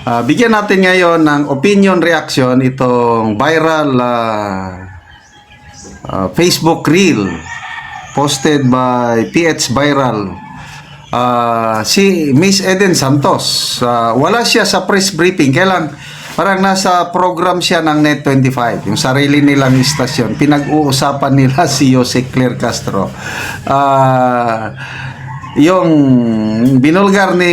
Bigyan natin ngayon ng opinion reaction itong viral Facebook reel posted by PH Viral. Si Miss Eden Santos, wala siya sa press briefing. Kailan parang nasa program siya ng Net25, yung sarili nilang istasyon. Pinag-uusapan nila si Jose Claire Castro. Yung binulgar ni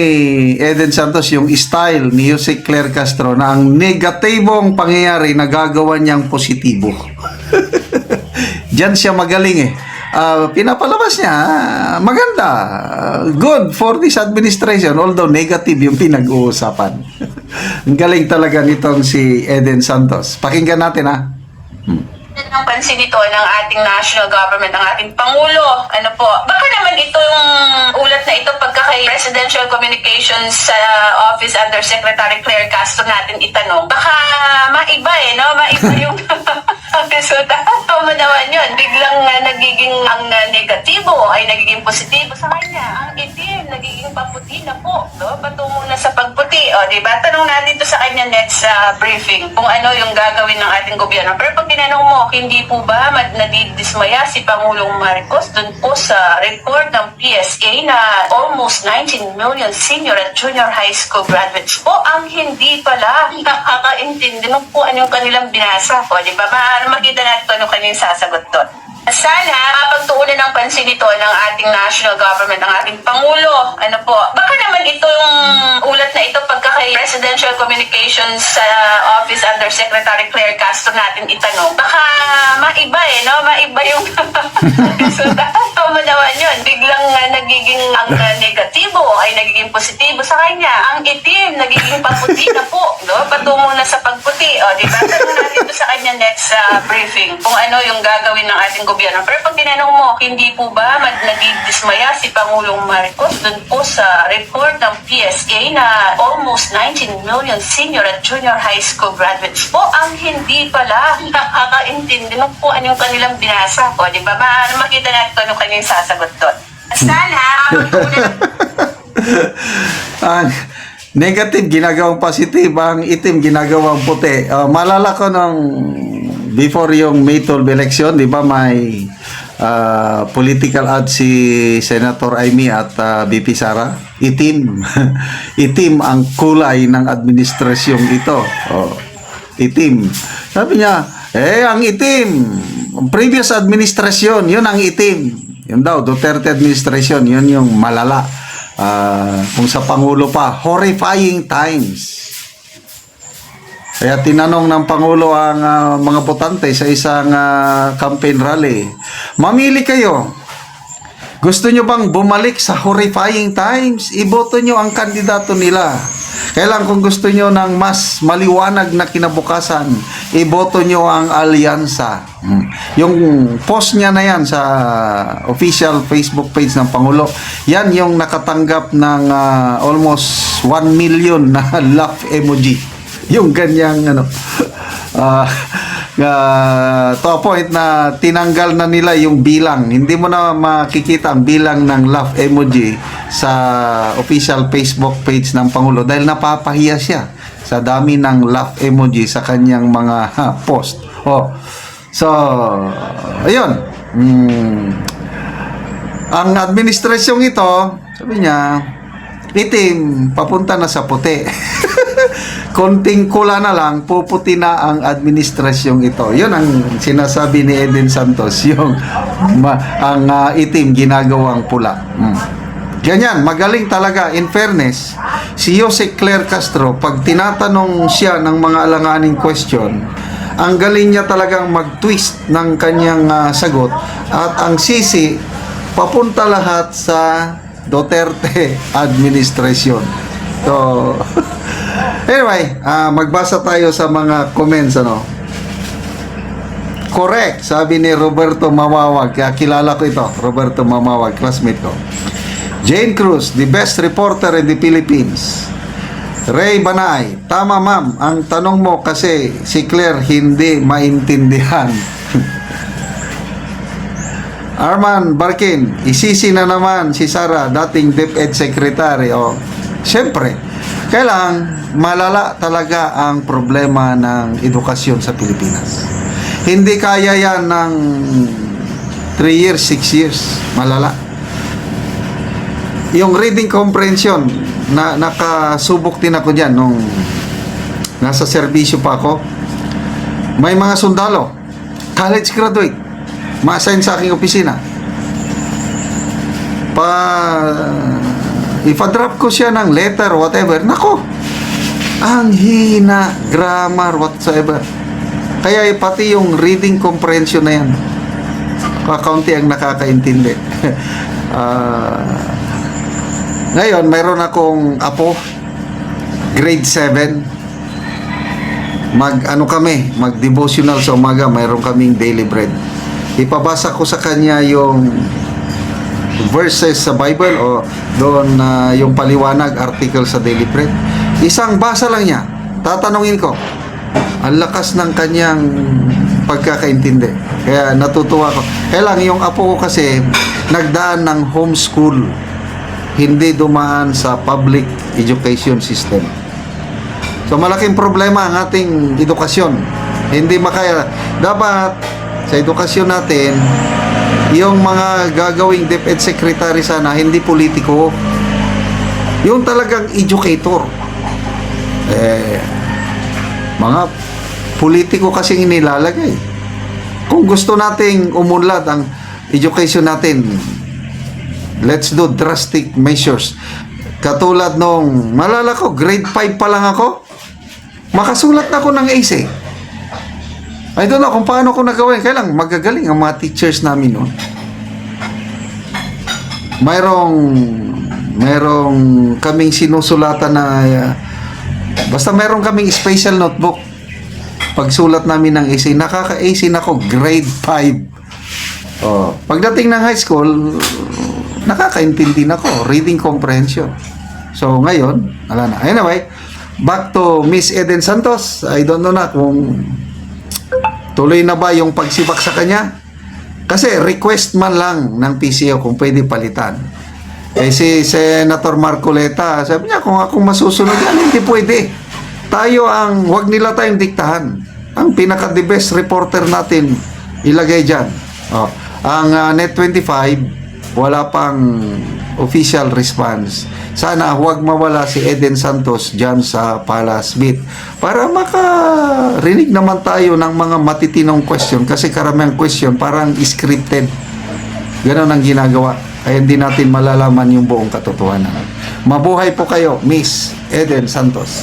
Eden Santos yung style ni Jose Claire Castro na ang negatibong pangyayari nagagawa niyang positibo. Diyan siya magaling eh. Pinapalabas niya, maganda, good for this administration, although negative yung pinag-uusapan. Ang galing talaga nitong si Eden Santos. Pakinggan natin ha. Ang pansin ito ng ating national government, ng ating Pangulo. Ano po, baka naman itong ulat na ito pagka kay Presidential Communications sa Office Under Secretary Claire Castro natin itanong, baka maiba no? Maiba yung ang resulta. Tama naman yun. Biglang nagiging ang negatibo ay nagiging positibo sa kanya. Ang itim, nagiging paputi na po. No? Patungo na sa pagputi. O, diba? Tanong natin ito sa kanya next briefing kung ano yung gagawin ng ating gobyerno. Pero pag tinanong mo, hindi po ba nadidismaya si Pangulong Marcos dun po sa report ng PSA na almost 19 million senior at junior high school graduates po ang hindi pala nakakaintindi mo po ano yung kanilang binasa. O, di ba? Makita natin ano kanilang sasagot doon. Sana mapagtuunan ng pansin ito ng ating national government, ng ating Pangulo. Ano po, baka naman itong ulat na ito pagka kay Presidential Communications sa Office Under Secretary Claire Castro natin itanong, baka maiba no? Maiba yung resulta. Tama naman yun. Biglang nagiging ang negatibo ay nagiging positibo sa kanya. Ang itim, nagiging paputi na po. No? Patungo na sa pagputi. O, diba? Tanong natin ito sa kanya next briefing kung ano yung gagawin ng ating gobyerno. Pero pag tinanong mo, hindi po ba nadidismaya si Pangulong Marcos dun po sa report ng PSA na almost 19 million senior at junior high school graduates po ang hindi pala nakakaintindi mo po ano yung kanilang binasa. O, di ba? Makita natin ano kanilang sasagot doon. Sana, Ang negative ginagawang positive, ang itim ginagawang puti. Malala ko nung before yung May 12 election, di ba may political ad si Senator Amy at BP Sara? Itim. Itim ang kulay ng administrasyong ito. Itim. Sabi niya, ang itim. Previous administrasyon, yun ang itim. Yun daw, Duterte administration, yun yung malala. Kung sa Pangulo pa, horrifying times. Kaya tinanong ng Pangulo ang mga botante sa isang campaign rally, mamili kayo. Gusto nyo bang bumalik sa horrifying times? Iboto nyo ang kandidato nila. Kailan kung gusto nyo ng mas maliwanag na kinabukasan, iboto nyo ang alyansa. Yung post niya na yan sa official Facebook page ng Pangulo, yan yung nakatanggap ng almost 1 million na laugh emoji. Yung ganyang to a point na tinanggal na nila yung bilang. Hindi mo na makikita ang bilang ng laugh emoji sa official Facebook page ng Pangulo dahil napapahiya siya sa dami ng laugh emoji sa kanyang mga post. So, ayun. Ang administrasyong ito, sabi niya, itim, papunta na sa puti. Konting kula na lang, puputi na ang administrasyong ito. Yun ang sinasabi ni Eden Santos, yung ang itim ginagawang pula. Ganyan, magaling talaga. In fairness, si Jose Claire Castro, pag tinatanong siya ng mga alanganing question, ang galing niya talagang mag-twist ng kanyang sagot at ang sisi, papunta lahat sa Duterte administration. So, anyway, magbasa tayo sa mga comments, Correct, sabi ni Roberto Mamawag. Kilala ko ito, Roberto Mamawag, classmate ko. Jane Cruz, the best reporter in the Philippines. Ray Banay, tama ma'am, ang tanong mo kasi si Claire hindi maintindihan. Arman Barkin, isisi na naman si Sara, dating DepEd Secretary. Siyempre, Kaya lang, malala talaga ang problema ng edukasyon sa Pilipinas. Hindi kaya yan ng 3 years, 6 years. Malala. Yung reading comprehension, nakasubok din ako dyan nung nasa serbisyo pa ako. May mga sundalo, college graduate, ma-assign sa aking opisina. Ipa-drop ko siya ng letter, whatever. Nako, ang hina, grammar, whatsoever. Kaya pati yung reading comprehension na yan, kakaunti ang nakakaintindi. Ngayon, mayroon akong apo, grade 7. Mag-devotional sa umaga, mayroon kaming daily bread. Ipabasa ko sa kanya yung verses sa Bible o doon yung paliwanag, article sa daily bread. Isang basa lang niya, tatanungin ko. Ang lakas ng kanyang pagkakaintindi. Kaya natutuwa ko. Kaya lang yung apo ko kasi nagdaan ng homeschool. Hindi dumaan sa public education system. So malaking problema ang ating edukasyon. Hindi makaya. Dapat sa edukasyon natin, yung mga gagawing DepEd Secretary sana, hindi politiko. Yung talagang educator. Mga politiko kasing inilalagay. Kung gusto nating umunlad ang education natin, let's do drastic measures. Katulad nung, malala ko, grade 5 pa lang ako, makasulat na ako ng essay. I don't know kung paano ko nagawin. Kaya lang, magagaling ang mga teachers namin noon. Mayroong kaming sinusulatan na basta mayroong kaming special notebook. Pagsulat namin ng essay, nakaka-essay na ako, grade 5. Pagdating ng high school, nakakaintindi na ako, reading comprehension. So, ngayon, wala na. Anyway, back to Miss Eden Santos. I don't know na kung tuloy na ba yung pagsibak sa kanya. Kasi request man lang ng PCO kung pwede palitan. Si Senator Marcoleta, sabi niya, kung akong masusunod yan, hindi pwede. Wag nila tayong diktahan. Ang pinaka-the best reporter natin, ilagay dyan. Ang Net25, wala pang official response. Sana huwag mawala si Eden Santos dyan sa Palace Beat para makarinig naman tayo ng mga matitinong question kasi karamihang question parang scripted. Ganon ang ginagawa. Kaya hindi natin malalaman yung buong katotohanan. Mabuhay po kayo, Miss Eden Santos.